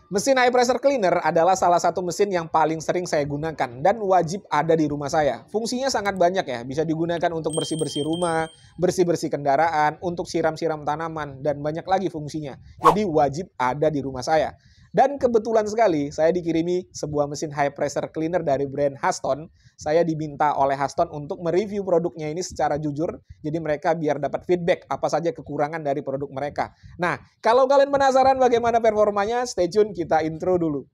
Mesin high pressure cleaner adalah salah satu mesin yang paling sering saya gunakan dan wajib ada di rumah saya. Fungsinya sangat banyak ya, bisa digunakan untuk bersih-bersih rumah, bersih-bersih kendaraan, untuk siram-siram tanaman, dan banyak lagi fungsinya. Jadi wajib ada di rumah saya. Dan kebetulan sekali saya dikirimi sebuah mesin high pressure cleaner dari brand Haston. Saya diminta oleh Haston untuk mereview produknya ini secara jujur. Jadi mereka biar dapat feedback apa saja kekurangan dari produk mereka. Nah, kalau kalian penasaran bagaimana performanya, stay tune, kita intro dulu.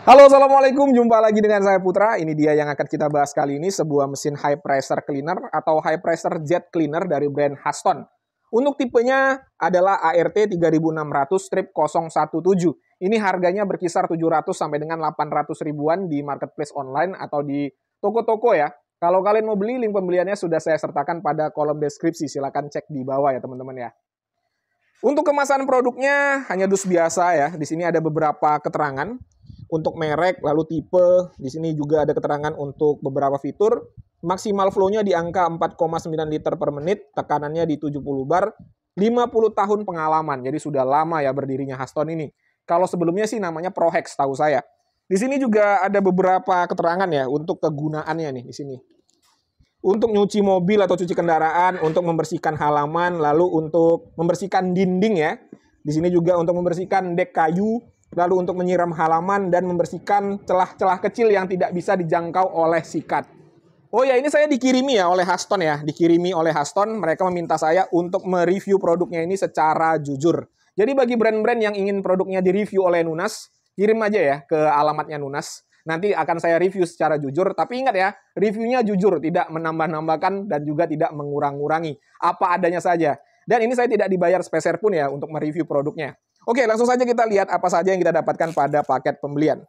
Halo, assalamualaikum. Jumpa lagi dengan saya Putra. Ini dia yang akan kita bahas kali ini, sebuah mesin high pressure cleaner atau high pressure jet cleaner dari brand Haston. Untuk tipenya adalah ART 3600-017. Ini harganya berkisar 700 sampai dengan 800 ribuan di marketplace online atau di toko-toko ya. Kalau kalian mau beli, link pembeliannya sudah saya sertakan pada kolom deskripsi. Silahkan cek di bawah ya teman-teman ya. Untuk kemasan produknya hanya dus biasa ya. Di sini ada beberapa keterangan untuk merek, lalu tipe. Di sini juga ada keterangan untuk beberapa fitur. Maksimal flow-nya di angka 4,9 liter per menit, tekanannya di 70 bar, 50 tahun pengalaman. Jadi sudah lama ya berdirinya Haston ini. Kalau sebelumnya sih namanya ProHex tahu saya. Di sini juga ada beberapa keterangan ya untuk kegunaannya nih di sini. Untuk nyuci mobil atau cuci kendaraan, untuk membersihkan halaman, lalu untuk membersihkan dinding ya. Di sini juga untuk membersihkan dek kayu, lalu untuk menyiram halaman dan membersihkan celah-celah kecil yang tidak bisa dijangkau oleh sikat. Oh ya, ini saya dikirimi ya oleh Haston ya. Dikirimi oleh Haston, mereka meminta saya untuk mereview produknya ini secara jujur. Jadi bagi brand-brand yang ingin produknya direview oleh Nunas, kirim aja ya ke alamatnya Nunas. Nanti akan saya review secara jujur, tapi ingat ya, reviewnya jujur, tidak menambah-nambahkan dan juga tidak mengurang-ngurangi. Apa adanya saja. Dan ini saya tidak dibayar sepeser pun ya untuk mereview produknya. Oke, langsung saja kita lihat apa saja yang kita dapatkan pada paket pembelian.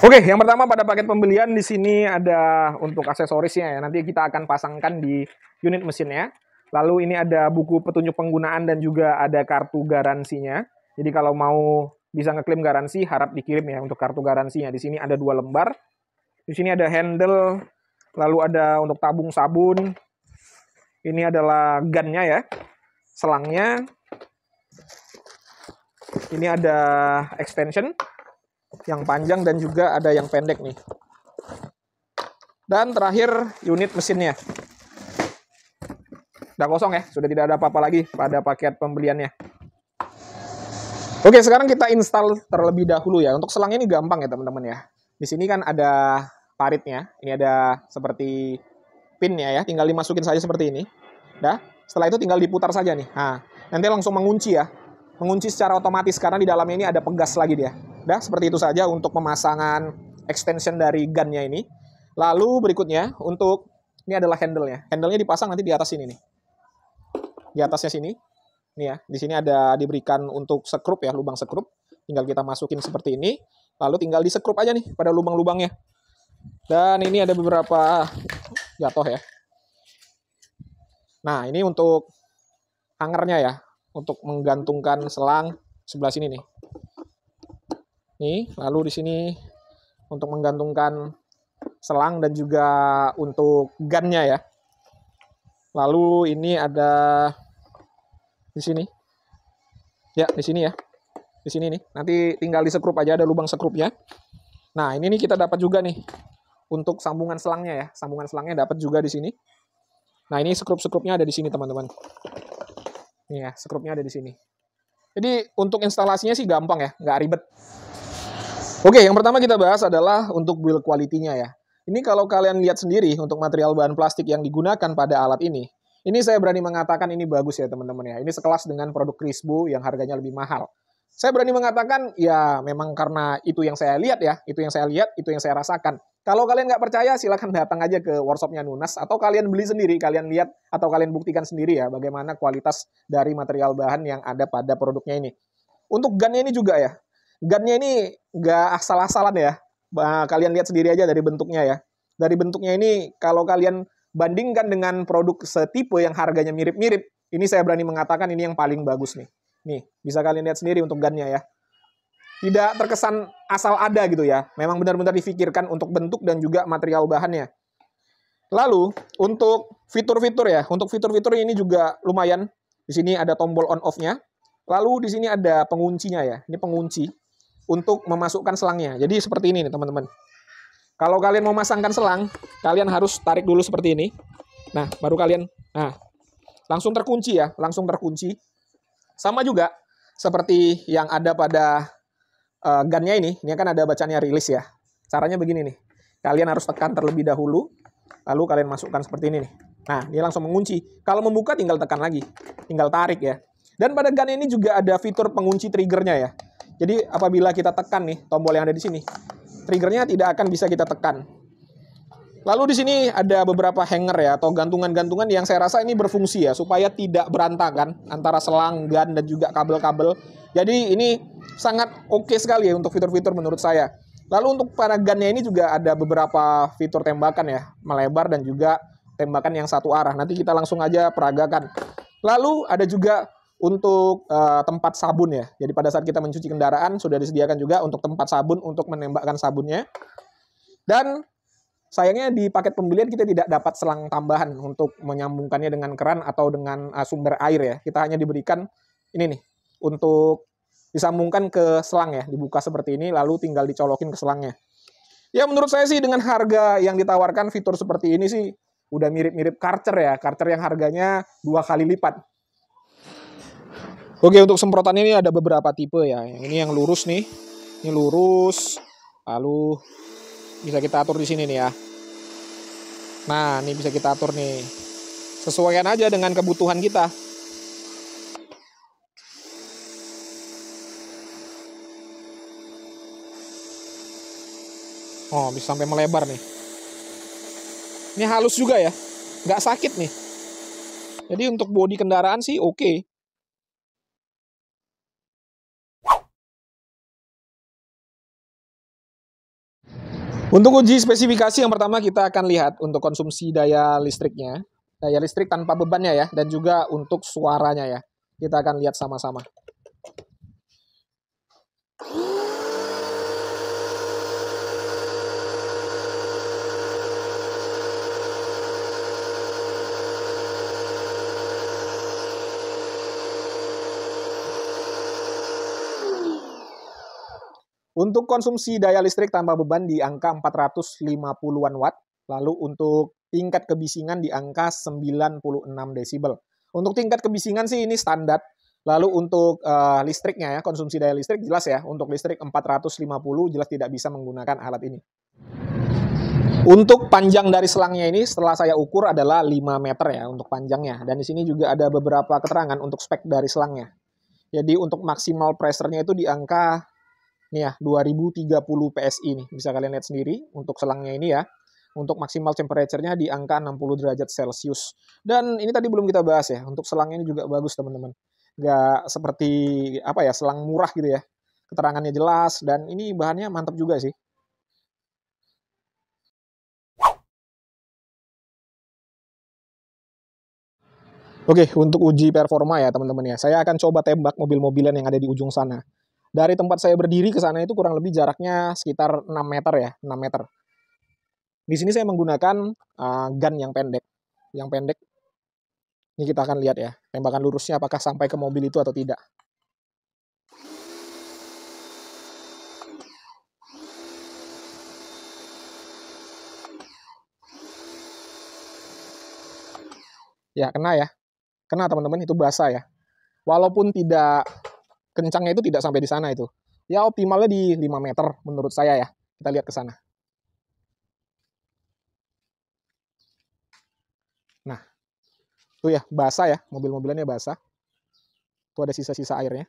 Oke, yang pertama pada paket pembelian di sini ada untuk aksesorisnya ya. Nanti kita akan pasangkan di unit mesinnya. Lalu ini ada buku petunjuk penggunaan dan juga ada kartu garansinya. Jadi kalau mau bisa ngeklaim garansi, harap dikirim ya untuk kartu garansinya. Di sini ada 2 lembar. Di sini ada handle, lalu ada untuk tabung sabun. Ini adalah gunnya ya, selangnya. Ini ada extension yang panjang dan juga ada yang pendek nih. Dan terakhir unit mesinnya. Udah kosong ya, sudah tidak ada apa-apa lagi pada paket pembeliannya. Oke, sekarang kita install terlebih dahulu ya. Untuk selang ini gampang ya teman-teman ya. Di sini kan ada paritnya. Ini ada seperti pinnya ya. Tinggal dimasukin saja seperti ini. Dah. Setelah itu tinggal diputar saja nih. Nah, nanti langsung mengunci ya. Mengunci secara otomatis karena di dalamnya ini ada pegas lagi dia. Dah, seperti itu saja untuk pemasangan extension dari gunnya ini. Lalu berikutnya untuk ini adalah handle-nya. Handle-nya dipasang nanti di atas sini nih. Di atasnya sini. Ini ya, di sini ada diberikan untuk sekrup ya, lubang sekrup. Tinggal kita masukin seperti ini, lalu tinggal disekrup aja nih pada lubang-lubangnya. Dan ini ada beberapa jatuh ya. Nah, ini untuk hangernya ya, untuk menggantungkan selang sebelah sini nih. Nih, lalu di sini untuk menggantungkan selang dan juga untuk gunnya ya. Lalu ini ada di sini. Ya, di sini ya. Di sini nih. Nanti tinggal disekrup aja, ada lubang sekrupnya. Nah, ini nih kita dapat juga nih untuk sambungan selangnya ya. Sambungan selangnya dapat juga di sini. Nah, ini sekrup-sekrupnya ada di sini, teman-teman. Nih ya, sekrupnya ada di sini. Jadi, untuk instalasinya sih gampang ya, nggak ribet. Oke, yang pertama kita bahas adalah untuk build quality-nya ya. Ini kalau kalian lihat sendiri untuk material bahan plastik yang digunakan pada alat ini saya berani mengatakan ini bagus ya teman-teman ya. Ini sekelas dengan produk Crisbo yang harganya lebih mahal. Saya berani mengatakan ya memang karena itu yang saya lihat ya. Itu yang saya lihat, itu yang saya rasakan. Kalau kalian nggak percaya silahkan datang aja ke workshopnya Nunas. Atau kalian beli sendiri, kalian lihat atau kalian buktikan sendiri ya bagaimana kualitas dari material bahan yang ada pada produknya ini. Untuk gunnya ini juga ya. Gunnya ini nggak asal-asalan ya. Kalian lihat sendiri aja dari bentuknya ya. Dari bentuknya ini kalau kalian bandingkan dengan produk setipe yang harganya mirip-mirip, ini saya berani mengatakan ini yang paling bagus nih. Nih, bisa kalian lihat sendiri untuk gunnya ya. tidak terkesan asal ada gitu ya. Memang benar-benar difikirkan untuk bentuk dan juga material bahannya. Lalu untuk fitur-fitur ya, untuk fitur-fitur ini juga lumayan. Di sini ada tombol on off-nya. Lalu di sini ada penguncinya ya. Ini pengunci untuk memasukkan selangnya. Jadi seperti ini nih teman-teman. Kalau kalian mau masangkan selang, kalian harus tarik dulu seperti ini. Nah, baru kalian, langsung terkunci ya, langsung terkunci. Sama juga seperti yang ada pada gunnya ini kan ada bacanya rilis ya. Caranya begini nih, kalian harus tekan terlebih dahulu, lalu kalian masukkan seperti ini nih. Nah, dia langsung mengunci. Kalau membuka tinggal tekan lagi, tinggal tarik ya. Dan pada gun ini juga ada fitur pengunci triggernya ya. Jadi apabila kita tekan nih tombol yang ada di sini, triggernya tidak akan bisa kita tekan. Lalu di sini ada beberapa hanger ya, atau gantungan-gantungan yang saya rasa ini berfungsi ya, supaya tidak berantakan antara selang, gun, dan juga kabel-kabel. Jadi ini sangat oke sekali ya untuk fitur-fitur menurut saya. Lalu untuk para gunnya ini juga ada beberapa fitur tembakan ya, melebar dan juga tembakan yang satu arah. Nanti kita langsung aja peragakan. Lalu ada juga untuk tempat sabun ya. Jadi pada saat kita mencuci kendaraan sudah disediakan juga untuk tempat sabun untuk menembakkan sabunnya. Dan sayangnya di paket pembelian kita tidak dapat selang tambahan untuk menyambungkannya dengan keran atau dengan sumber air ya. Kita hanya diberikan ini nih untuk disambungkan ke selang ya. Dibuka seperti ini lalu tinggal dicolokin ke selangnya. Ya menurut saya sih dengan harga yang ditawarkan fitur seperti ini sih udah mirip-mirip Karcher ya. Karcher yang harganya 2 kali lipat. Oke, untuk semprotannya ini ada beberapa tipe ya. Yang ini yang lurus nih. Ini lurus. Lalu bisa kita atur di sini nih ya. Nah, ini bisa kita atur nih. Sesuaikan aja dengan kebutuhan kita. Oh, bisa sampai melebar nih. Ini halus juga ya. Nggak sakit nih. Jadi untuk bodi kendaraan sih oke. Untuk uji spesifikasi yang pertama kita akan lihat untuk konsumsi daya listriknya. Daya listrik tanpa bebannya ya. Dan juga untuk suaranya ya. Kita akan lihat sama-sama. Untuk konsumsi daya listrik tanpa beban di angka 450-an watt. Lalu untuk tingkat kebisingan di angka 96 desibel. Untuk tingkat kebisingan sih ini standar. Lalu untuk listriknya ya, konsumsi daya listrik jelas ya. Untuk listrik 450 jelas tidak bisa menggunakan alat ini. Untuk panjang dari selangnya ini setelah saya ukur adalah 5 meter ya untuk panjangnya. Dan di sini juga ada beberapa keterangan untuk spek dari selangnya. Jadi untuk maksimal pressure-nya itu di angka nih ya 2030 PSI nih. Bisa kalian lihat sendiri untuk selangnya ini ya. Untuk maksimal temperature-nya di angka 60 derajat Celcius. Dan ini tadi belum kita bahas ya. Untuk selangnya ini juga bagus teman-teman. Nggak seperti apa ya, selang murah gitu ya. Keterangannya jelas dan ini bahannya mantap juga sih. Oke, untuk uji performa ya teman-teman ya. Saya akan coba tembak mobil-mobilan yang ada di ujung sana. Dari tempat saya berdiri ke sana itu kurang lebih jaraknya sekitar 6 meter ya, 6 meter. Di sini saya menggunakan gun yang pendek. Yang pendek, ini kita akan lihat ya, tembakan lurusnya apakah sampai ke mobil itu atau tidak. Ya, kena ya. Kena teman-teman, itu basah ya. Walaupun tidak kencangnya itu tidak sampai di sana itu. Ya optimalnya di 5 meter menurut saya ya. Kita lihat ke sana. Nah, itu ya basah ya, mobil-mobilannya basah. Itu ada sisa-sisa airnya.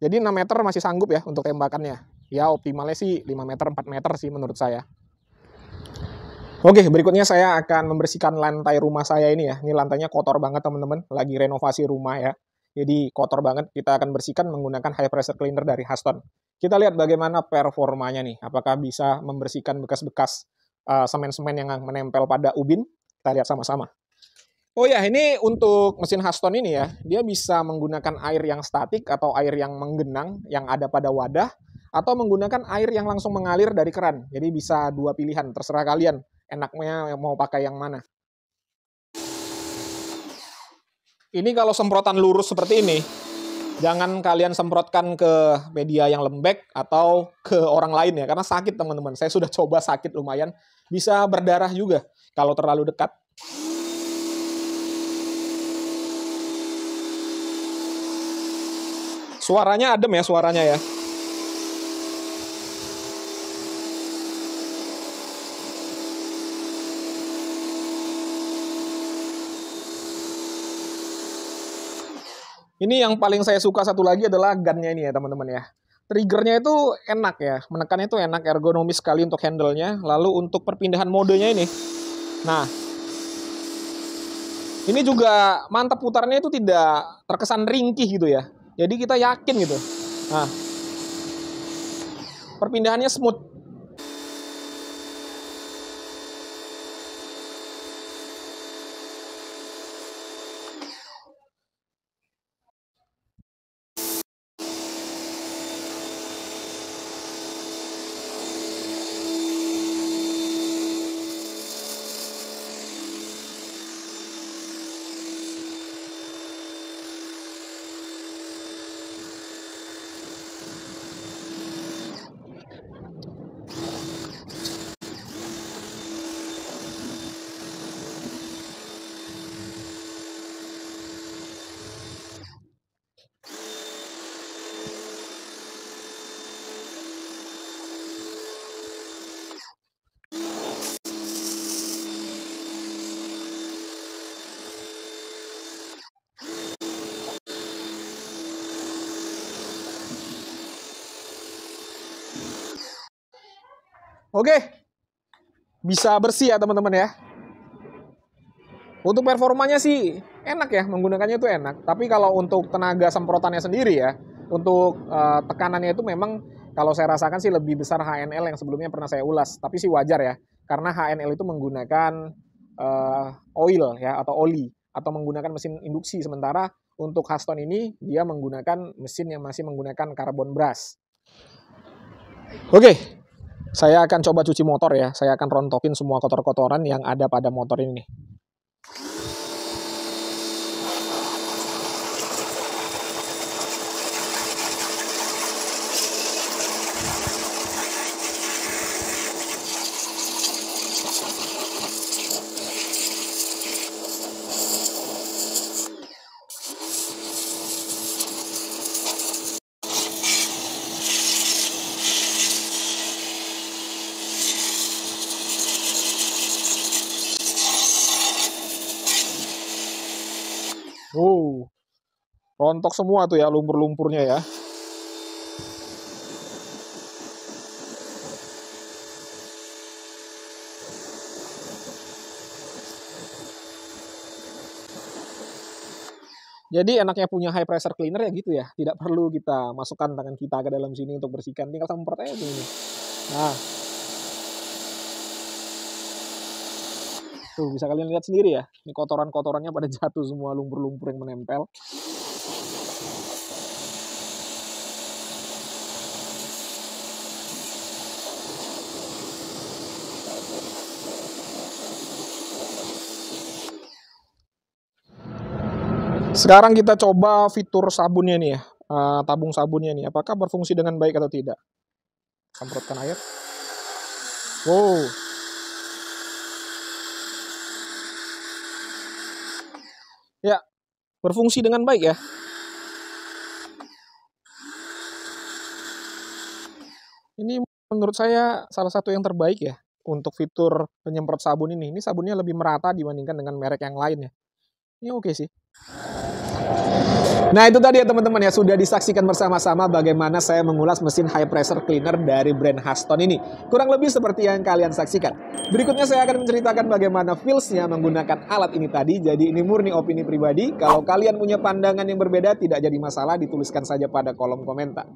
Jadi 6 meter masih sanggup ya untuk tembakannya. Ya optimalnya sih 5 meter, 4 meter sih menurut saya. Oke, berikutnya saya akan membersihkan lantai rumah saya ini ya. Ini lantainya kotor banget teman-teman. Lagi renovasi rumah ya. Jadi kotor banget. Kita akan bersihkan menggunakan high pressure cleaner dari Huston. Kita lihat bagaimana performanya nih. Apakah bisa membersihkan bekas-bekas semen-semen yang menempel pada ubin? Kita lihat sama-sama. Oh ya, ini untuk mesin Huston ini ya, dia bisa menggunakan air yang statik atau air yang menggenang yang ada pada wadah, atau menggunakan air yang langsung mengalir dari keran. Jadi bisa dua pilihan, terserah kalian enaknya mau pakai yang mana. Ini kalau semprotan lurus seperti ini, jangan kalian semprotkan ke media yang lembek atau ke orang lain ya, karena sakit teman-teman. Saya sudah coba sakit lumayan, bisa berdarah juga kalau terlalu dekat. Suaranya adem ya suaranya ya. Ini yang paling saya suka satu lagi adalah gunnya ini ya teman-teman ya. Triggernya itu enak ya, menekannya itu enak, ergonomis sekali untuk handle-nya. Lalu untuk perpindahan modenya ini. Nah, ini juga mantap putarnya itu tidak terkesan ringkih gitu ya. Jadi kita yakin gitu. Nah, perpindahannya smooth. Oke, bisa bersih ya teman-teman ya. Untuk performanya sih enak ya, menggunakannya itu enak. Tapi kalau untuk tenaga semprotannya sendiri ya, untuk tekanannya itu memang kalau saya rasakan sih lebih besar HNL yang sebelumnya pernah saya ulas. Tapi sih wajar ya, karena HNL itu menggunakan oil ya atau oli atau menggunakan mesin induksi. Sementara untuk Huston ini dia menggunakan mesin yang masih menggunakan carbon brush. Oke, saya akan coba cuci motor ya. Saya akan rontokin semua kotor-kotoran yang ada pada motor ini. Rontok semua tuh ya lumpur-lumpurnya ya. Jadi enaknya punya high pressure cleaner ya gitu ya. Tidak perlu kita masukkan tangan kita ke dalam sini untuk bersihkan. Tinggal semprot aja ini. Nah. Tuh bisa kalian lihat sendiri ya. Ini kotoran-kotorannya pada jatuh semua, lumpur-lumpur yang menempel. Sekarang kita coba fitur sabunnya nih ya, tabung sabunnya nih, apakah berfungsi dengan baik atau tidak. Semprotkan air. Wow. Ya, berfungsi dengan baik ya. Ini menurut saya salah satu yang terbaik ya untuk fitur penyemprot sabun ini. Ini sabunnya lebih merata dibandingkan dengan merek yang lain ya. Ini oke sih. Nah itu tadi ya teman-teman ya, sudah disaksikan bersama-sama bagaimana saya mengulas mesin high pressure cleaner dari brand Huston ini. Kurang lebih seperti yang kalian saksikan. Berikutnya saya akan menceritakan bagaimana feels-nya menggunakan alat ini tadi. Jadi ini murni opini pribadi. Kalau kalian punya pandangan yang berbeda tidak jadi masalah, dituliskan saja pada kolom komentar.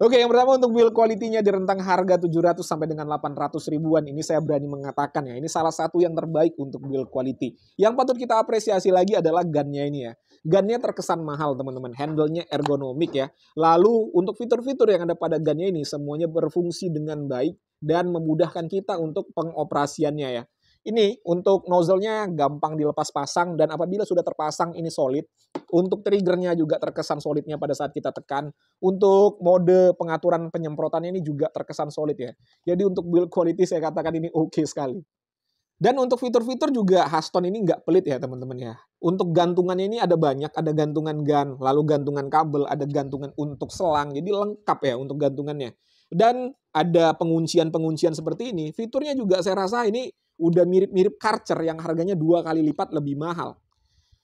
Oke, yang pertama untuk build quality-nya di rentang harga 700 sampai dengan 800 ribuan. Ini saya berani mengatakan ya, ini salah satu yang terbaik untuk build quality. Yang patut kita apresiasi lagi adalah gun-nya ini ya. Gun-nya terkesan mahal teman-teman, handle-nya ergonomik ya. Lalu untuk fitur-fitur yang ada pada gun-nya ini semuanya berfungsi dengan baik dan memudahkan kita untuk pengoperasiannya ya. Ini untuk nozzle-nya gampang dilepas pasang dan apabila sudah terpasang ini solid. Untuk triggernya juga terkesan solidnya pada saat kita tekan. Untuk mode pengaturan penyemprotannya ini juga terkesan solid ya. Jadi untuk build quality saya katakan ini oke sekali. Dan untuk fitur-fitur juga Haston ini nggak pelit ya teman-teman ya. Untuk gantungannya ini ada banyak, ada gantungan gun, lalu gantungan kabel, ada gantungan untuk selang. Jadi lengkap ya untuk gantungannya. Dan ada penguncian-penguncian seperti ini. Fiturnya juga saya rasa ini udah mirip-mirip Karcher yang harganya 2 kali lipat lebih mahal.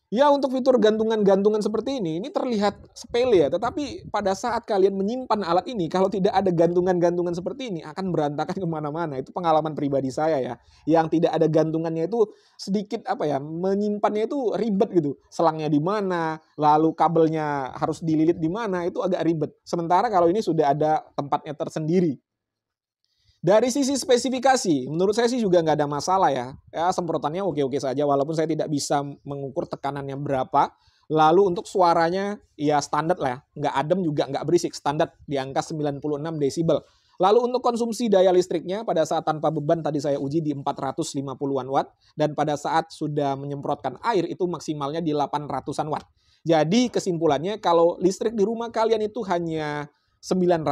Ya untuk fitur gantungan-gantungan seperti ini terlihat sepele ya, tetapi pada saat kalian menyimpan alat ini, kalau tidak ada gantungan-gantungan seperti ini akan berantakan kemana-mana. Itu pengalaman pribadi saya ya, yang tidak ada gantungannya itu sedikit menyimpannya itu ribet gitu. Selangnya di mana, lalu kabelnya harus dililit di mana, itu agak ribet. Sementara kalau ini sudah ada tempatnya tersendiri. Dari sisi spesifikasi, menurut saya sih juga nggak ada masalah ya. Ya semprotannya oke-oke saja, walaupun saya tidak bisa mengukur tekanannya berapa. Lalu untuk suaranya ya standar lah ya, nggak adem juga nggak berisik, standar di angka 96 desibel. Lalu untuk konsumsi daya listriknya pada saat tanpa beban tadi saya uji di 450-an watt. Dan pada saat sudah menyemprotkan air itu maksimalnya di 800-an watt. Jadi kesimpulannya kalau listrik di rumah kalian itu hanya 900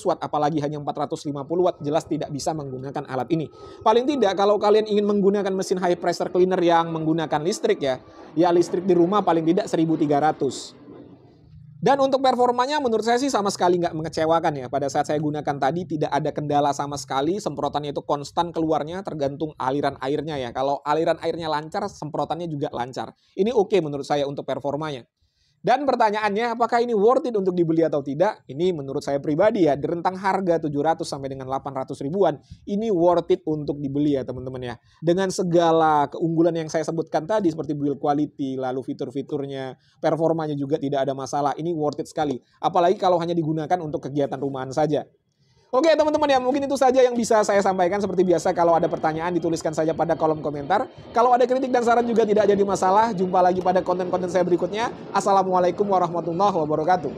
watt apalagi hanya 450 watt jelas tidak bisa menggunakan alat ini. Paling tidak kalau kalian ingin menggunakan mesin high pressure cleaner yang menggunakan listrik ya listrik di rumah paling tidak 1300. Dan untuk performanya menurut saya sih sama sekali nggak mengecewakan ya. Pada saat saya gunakan tadi tidak ada kendala sama sekali, semprotannya itu konstan keluarnya tergantung aliran airnya ya. Kalau aliran airnya lancar, semprotannya juga lancar. Ini oke menurut saya untuk performanya. Dan pertanyaannya, apakah ini worth it untuk dibeli atau tidak? Ini menurut saya pribadi ya, di rentang harga 700 sampai dengan 800 ribuan, ini worth it untuk dibeli ya teman-teman ya. Dengan segala keunggulan yang saya sebutkan tadi, seperti build quality, lalu fitur-fiturnya, performanya juga tidak ada masalah, ini worth it sekali. Apalagi kalau hanya digunakan untuk kegiatan rumahan saja. Oke teman-teman ya, mungkin itu saja yang bisa saya sampaikan. Seperti biasa kalau ada pertanyaan dituliskan saja pada kolom komentar. Kalau ada kritik dan saran juga tidak jadi masalah. Jumpa lagi pada konten-konten saya berikutnya. Assalamualaikum warahmatullahi wabarakatuh.